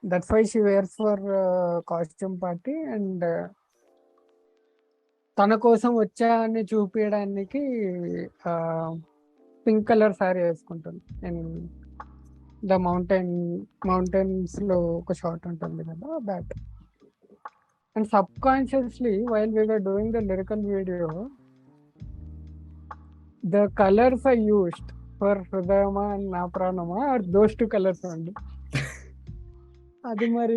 That's why she wears for costume party. And తన కోసం వచ్చా అని చూపించడానికి pink colour sari వేసుకుంటుంది. And the mountains లో ఒక షాట్ ఉంటుంది కదా, that. And subconsciously while we were doing the lyrical video, the colours are used for హృదయమా అండ్ నా ప్రాణమా ఆర్ దోస్ 2 కలర్స్ అండి. అది మరి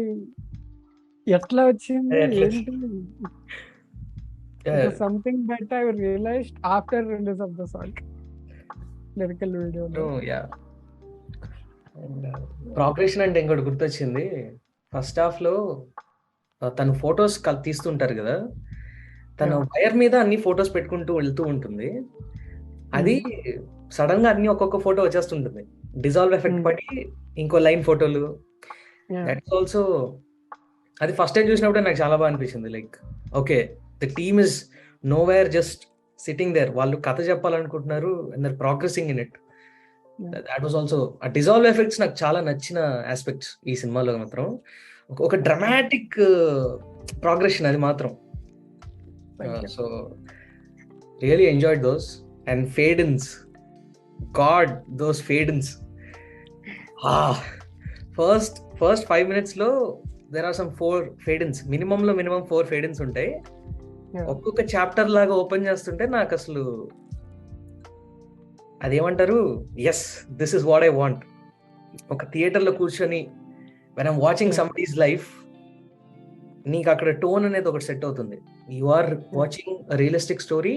ఎట్లా వచ్చింది ఏంటి, something that I realized after release of the song lyrical video. Progression అంటే ఇంకోటి గుర్తొచ్చింది. ఫస్ట్ హాఫ్ లో తను ఫొటోస్ తీస్తుంటారు కదా, తను వైర్ మీద అన్ని ఫొటోస్ పెట్టుకుంటూ వెళ్తూ ఉంటుంది. అది సడన్ గా అన్ని ఒక్కొక్క ఫోటో వచ్చేస్తుంటుంది, డిజాల్వ్ ఎఫెక్ట్ పడి ఇంకో లైన్ ఫోటోలు. దట్స్ ఆల్సో, అది ఫస్ట్ టైం చూసినప్పుడు నాకు చాలా బాగా అనిపించింది. Like okay, the team is nowhere, just sitting there. వాళ్ళు కథ చెప్పాలనుకుంటున్నారు and they're progressing in it. That was also a dissolve effects నాకు చాలా నచ్చిన ఆస్పెక్ట్స్ ఈ సినిమాలో మాత్రం. ఒక డ్రమాటిక్ ప్రోగ్రెషన్ అది మాత్రం. Thank you. So really enjoyed those. And fade-ins, god, those fade-ins. First 5 minutes లో there are some 4 fade-ins, minimum 4 fade-ins ఉంటాయి. Yeah. ఒక్కొక్క చాప్టర్ లాగా ఓపెన్ చేస్తుంటే నాకు అసలు అదేమంటారు, yes, this is what I want. ఒక థియేటర్ లో కూర్చొని when I'm watching somebody's life, నీకు అక్కడ టోన్ అనేది ఒకటి సెట్ అవుతుంది. You are watching a realistic story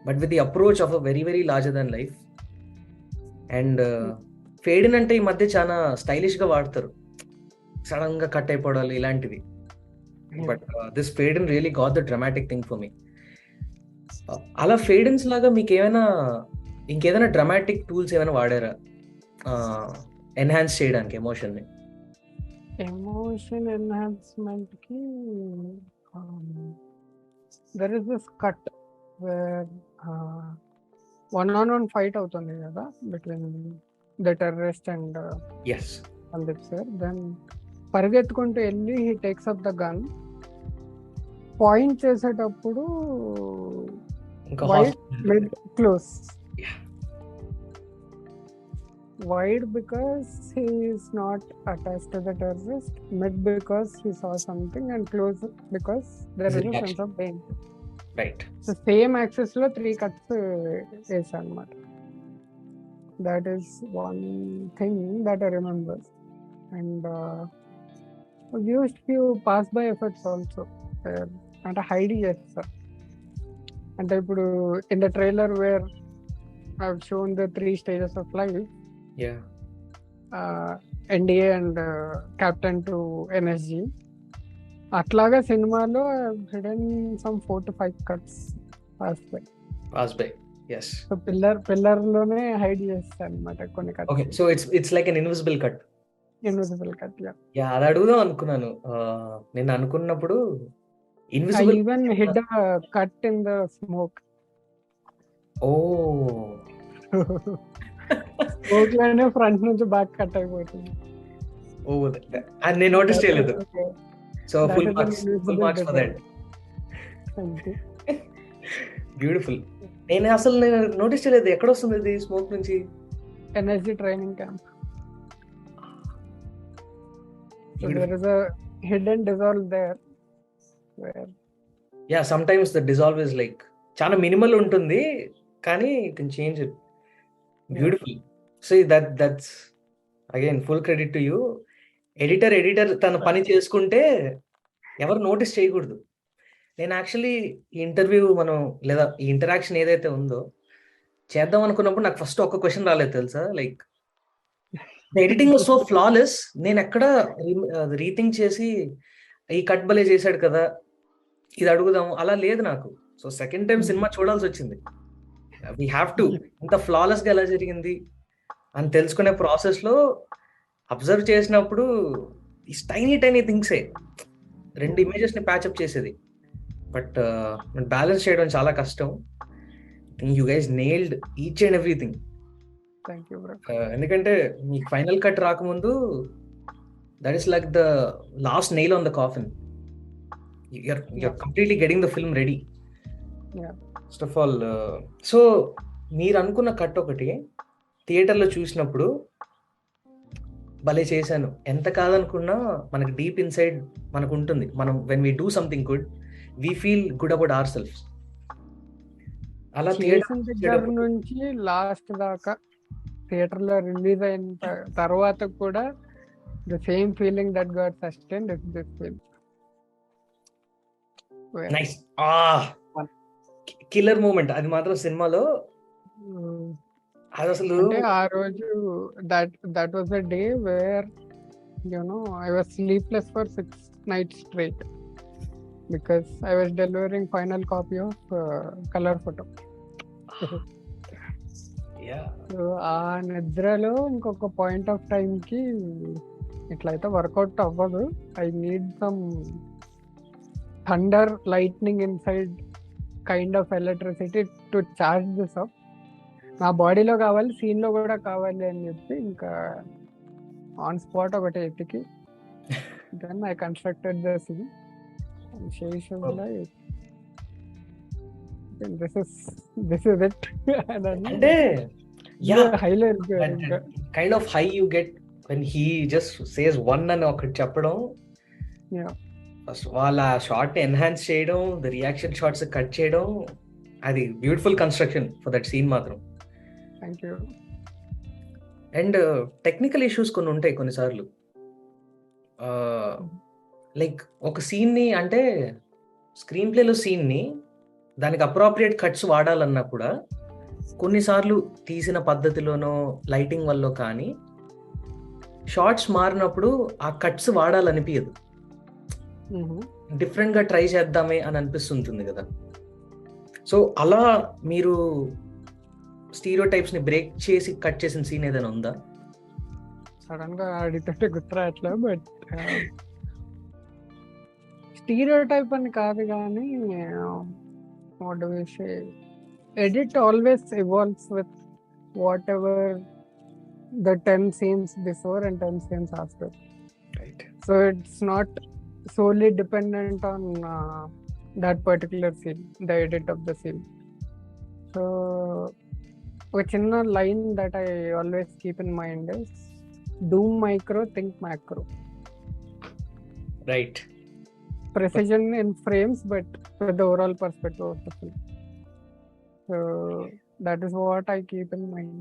but with the approach of a very very larger than life. And fade in అంటే ఈ మధ్య చాలా స్టైలిష్ గా వాడతారు, సడన్ గా కట్ అయిపోవడాలు ఇలాంటివి. But this fade in really got the dramatic thing for me. అలా fade ఇన్స్ లాగా మీకు ఏమైనా ఇంకేదైనా డ్రమాటిక్ టూల్స్ ఏమైనా వాడారా ఎన్హాన్స్ చేయడానికి ఎమోషన్ ని? ఎమోషన్ ఎన్హాన్స్మెంట్ కి there is this cut where one-on-one fight అవుతుంది కదా between the terrorist and Sandeep sir. Then పరిగెత్తుకుంటూ వెళ్ళి he takes up the gun, point చేసేటప్పుడు wide mid close. Wide because he is not attached to the terrorist, mid because he saw something, and close because there is a sense of pain. Right. So same axis lo 3 cuts is anamata. That is one thing that I remember. And we used few pass by efforts also. And hide chesta. And ఇప్పుడు in the trailer where I've shown the 3 stages of life. Yeah. NDA and Captain to NSG. అట్లాగా సినిమాలో hidden some 4 to 5 cuts pass by. Yes. So pillar లోనే hide చేస్తాను అన్నమాట కొన్ని cuts. Okay, so it's like an invisible cut. Invisible cut, yeah. అది అడుగుదాం అనుకున్నాను నేను అనుకున్నప్పుడు. I even hid a cut in the smoke. Oh. Smoke లోనే ఫ్రంట్ నుంచి బ్యాక్ కట్ అయిపోతుంది. And నేను నోటీస్ చేయలేదు. So full marks for that. Beautiful. నేను నోటీస్ చేయలేదు. ఎక్కడ వస్తుంది ఇది స్మోక్ నుంచి? Energy training camp. There is a hidden dissolve there where sometimes the dissolve is like చాలా మినిమల్ ఉంటుంది కానీ you can change it. Beautiful. See that's again full credit to you. Editor తన పని చేసుకుంటే ఎవరు నోటీస్ చేయకూడదు. నేను యాక్చువల్లీ ఈ ఇంటర్వ్యూ లేదా ఈ ఇంటరాక్షన్ ఏదైతే ఉందో చేద్దాం అనుకున్నప్పుడు నాకు ఫస్ట్ ఒక్క క్వశ్చన్ రాలేదు తెలుసా, like editing was so flawless. నేను ఎక్కడ రీథింక్ చేసి ఈ కట్ భలే చేశాడు కదా ఇది అడుగుదాము అలా లేదు నాకు. సో సెకండ్ టైం సినిమా చూడాల్సి వచ్చింది. వీ హ్యావ్ టు, ఇంత ఫ్లాలెస్ గా ఎలా జరిగింది అని తెలుసుకునే ప్రాసెస్ లో అబ్జర్వ్ చేసినప్పుడు ఈ టైనీ థింగ్సే 2 ఇమేజెస్ ని ప్యాచప్ చేసేది. బట్ బ్యాలెన్స్ చేయడం చాలా కష్టం. You guys nailed each and everything. Thank you bro. ఎందుకంటే మీకు ఫైనల్ కట్ రాకముందు that is like the last nail on the coffin. you're completely getting the film ready. First of all, so మీరు అనుకున్న cut ఒకటి థియేటర్లో చూసినప్పుడు భలే చేశాను ఎంత కాదనుకున్నా మనకి డీప్ ఇన్సైడ్ మనకు ఉంటుంది. మనం when we do something good we feel good about our selfs. అలా థియేటర్ నుంచి లాస్ట్ దాకా థియేటర్ లో రిలీజ్ అయిన తర్వాత కూడా the same feeling that got sustained is this film. Nice. Killer moment అది మాత్రం సినిమాలో. అది అసలు అంటే ఆ రోజు that was a day where I was sleepless for 6 nights straight because I was delivering final copy of color photo. So ఆ నిద్రలో ఇంకొక పాయింట్ ఆఫ్ టైం కి ఇట్లయితే వర్కౌట్ అవ్వదు. I need some thunder lightning inside kind of electricity to charge this up. నా బాడీలో కావాలి, scene లో కూడా కావాలి అని చెప్పి ఇంకా ఆన్ స్పాట్ ఒకటి ఎత్తికి then I constructed the scene. శేషంలో దిస్ ఇస్ ఇట్ అని అంటే యా హైలో వెళ్ళిపోయారు ఇంకా. Kind of high you get when he just says one అని ఒకటి చెప్పడం, ఫస్ట్ వాళ్ళ షార్ట్ ఎన్హాన్స్ చేయడం, ద రియాక్షన్ షార్ట్స్ కట్ చేయడం, అది beautiful construction for that scene మాత్రం. Thank you. And technical issues కొన్ని ఉంటాయి కొన్నిసార్లు. లైక్ ఒక సీన్ని, అంటే స్క్రీన్ ప్లేలో సీన్ని దానికి అప్రోప్రియేట్ కట్స్ వాడాలన్నా కూడా కొన్నిసార్లు తీసిన పద్ధతిలోనో లైటింగ్ వల్ల కానీ షార్ట్స్ మారినప్పుడు ఆ కట్స్ వాడాలనిపించదు, డిఫరెంట్గా ట్రై చేద్దామే అని అనిపిస్తుంటుంది కదా. సో అలా మీరు స్టీరియో టైప్స్ ని బ్రేక్ చేసి కట్ చేసిన సీన్ ఏదైనా ఉందా? సడన్ గా అడిగితే గుర్తురాట్లా, బట్ స్టీరియో టైప్ అని కాదు కానీ what do we say, edit always evolves with whatever the 10 scenes before and 10 scenes after. Right. So it's not solely dependent on that particular scene, the edit of the scene. So a chinna line that I always keep in mind is do micro, think macro. Right. Precision in frames, but with the overall perspective of the film. So that is what I keep in mind.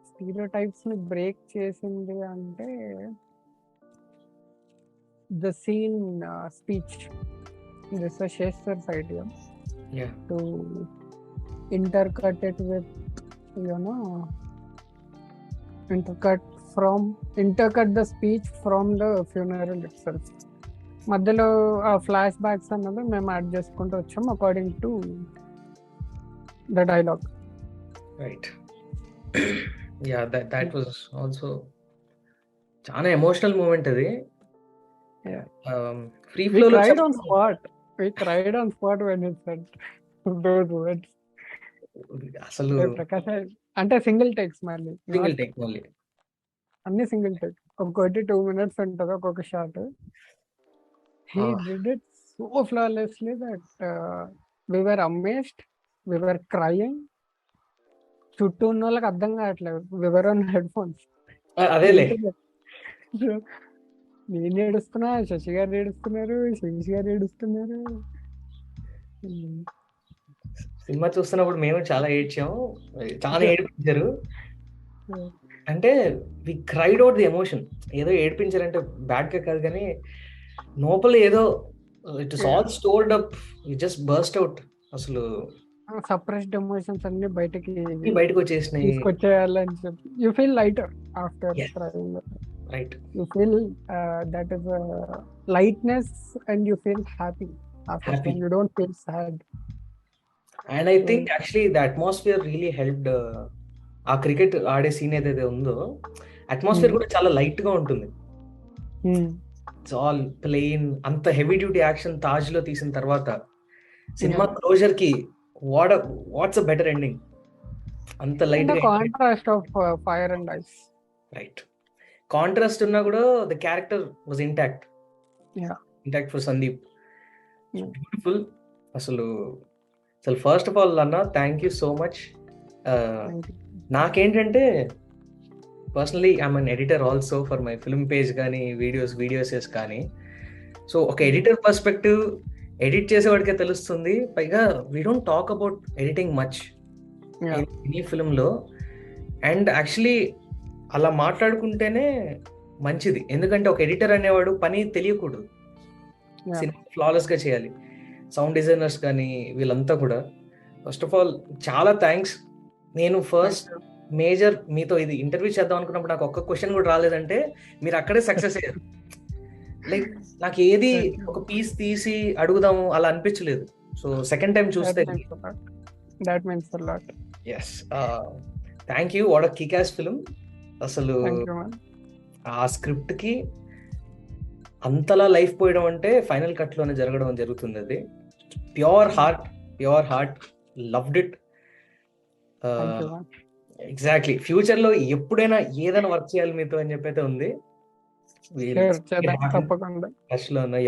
Stereotypes ni break chesindi ante the scene speech. This is a Shakespeare's idea. Yeah. To intercut it with, intercut the speech from the funeral itself. మధ్యలో ఆ flash backs అన్నది మేము add చేసుకుంటూ వచ్చాం according to the dialogue. Right. Yeah, that was also చాలా emotional moment అది. Free flow లో cried on spot. We cried on spot when he said those words. అసలు ప్రకాష్ అంటే సింగిల్ టేక్స్ మళ్ళీ, సింగిల్ టేక్ మళ్ళీ అన్ని సింగిల్ టేక్. ఒక్కొక్కటి 2 minutes ఉంటుంది ఒక్కొక్క shot. He did it so flawlessly that we were amazed, we were crying. చుట్టూ ఉన్న వాళ్ళకి అర్థం కావట్లేదు, we were on headphones. అదేలే, నేను ఏడుస్తున్నా, శశి గారు ఏడుస్తున్నారు, శశి గారు ఏడుస్తున్నారు. సినిమా చూస్తున్నప్పుడు మేము చాలా ఏడ్చాము, చాలా ఏడిపించారు. అంటే వి క్రైడ్ అవుట్ ది ఎమోషన్. ఏదో ఏడిపించారంటే బ్యాడ్ గా కాదు, కానీ లోపల ఏదో it is all stored up, it just burst out. అసలు సప్రెస్డ్ ఎమోషన్స్ అన్ని బయటకు వచ్చేసినాయి, తీసుకొచ్చేయాలని చెప్పి. You feel lighter after crying. Right. You feel that is a lightness and you feel happy after that. You don't feel sad. And I think actually the atmosphere really helped. ఆ cricket ఆడే scene ఏదైతే ఉందో atmosphere కూడా చాలా light గా ఉంటుంది. It's all plain. అంత heavy duty action Taj లో తీసిన తర్వాత సినిమా క్లోజర్ కి వాట్స్ అ బెటర్ ఎండింగ్? అంత లైట్ గా contrast of fire and ice. Right. Contrast ఉన్నా కూడా the character was intact for Sandeep. Beautiful. అసలు ఫస్ట్ ఆఫ్ ఆల్ అన్న, థ్యాంక్ యూ సో మచ్. నాకేంటంటే personally I'm an editor also for my film page కానీ videos కానీ. So ఒక editor perspective, edit చేసేవాడికే తెలుస్తుంది. పైగా we don't talk about editing much any ఫిల్మ్లో. అండ్ యాక్చువల్లీ అలా మాట్లాడుకుంటేనే మంచిది, ఎందుకంటే ఒక ఎడిటర్ అనేవాడు పని తెలియకూడదు, సినిమా ఫ్లాలెస్ గా చేయాలి. సౌండ్ డిజైనర్స్ కానీ వీళ్ళంతా కూడా. ఫస్ట్ ఆఫ్ ఆల్ చాలా థ్యాంక్స్. నేను ఫస్ట్ మేజర్ మీతో ఇది ఇంటర్వ్యూ చేద్దాం అనుకున్నప్పుడు నాకు ఒక్క క్వశ్చన్ కూడా రాలేదంటే మీరు అక్కడే సక్సెస్ అయ్యారు. లైక్ నాకు ఏది ఒక పీస్ తీసి అడుగుదాము అలా అనిపించలేదు. సో సెకండ్ టైం చూస్తే yes, thank you. What a kick ass film. అసలు ఆ స్క్రిప్ట్ కి అంతలా లైఫ్ పోయడం అంటే ఫైనల్ కట్ లోనే జరుగుతుంది. అది pure heart loved it. Exactly. Future లో ఎప్పుడైనా ఏదైనా వర్క్ చేయాలి మీతో అని చెప్పైతే ఉంది.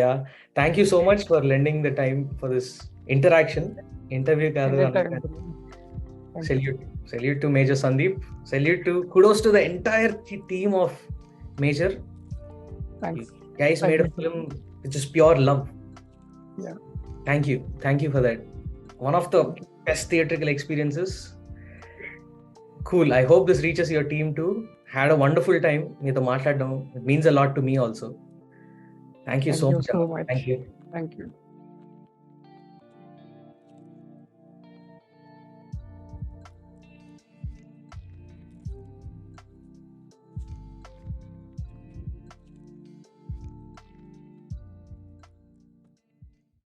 Yeah, thank you so much for lending the time for this interaction. Interview కాదు Anytime, అన్నట్టు. bro. Thank you. Salute to Major Sandeep. Kudos to the entire team of Major. Thanks. You guys Thank made you, a film which is pure love. Yeah. Thank you for that. One of the best theatrical experiences. Cool. I hope this reaches your team too. Had a wonderful time. Meeto maatladam. It means a lot to me also. Thank you Thank so you much. so Anand. much. Thank you. Thank you.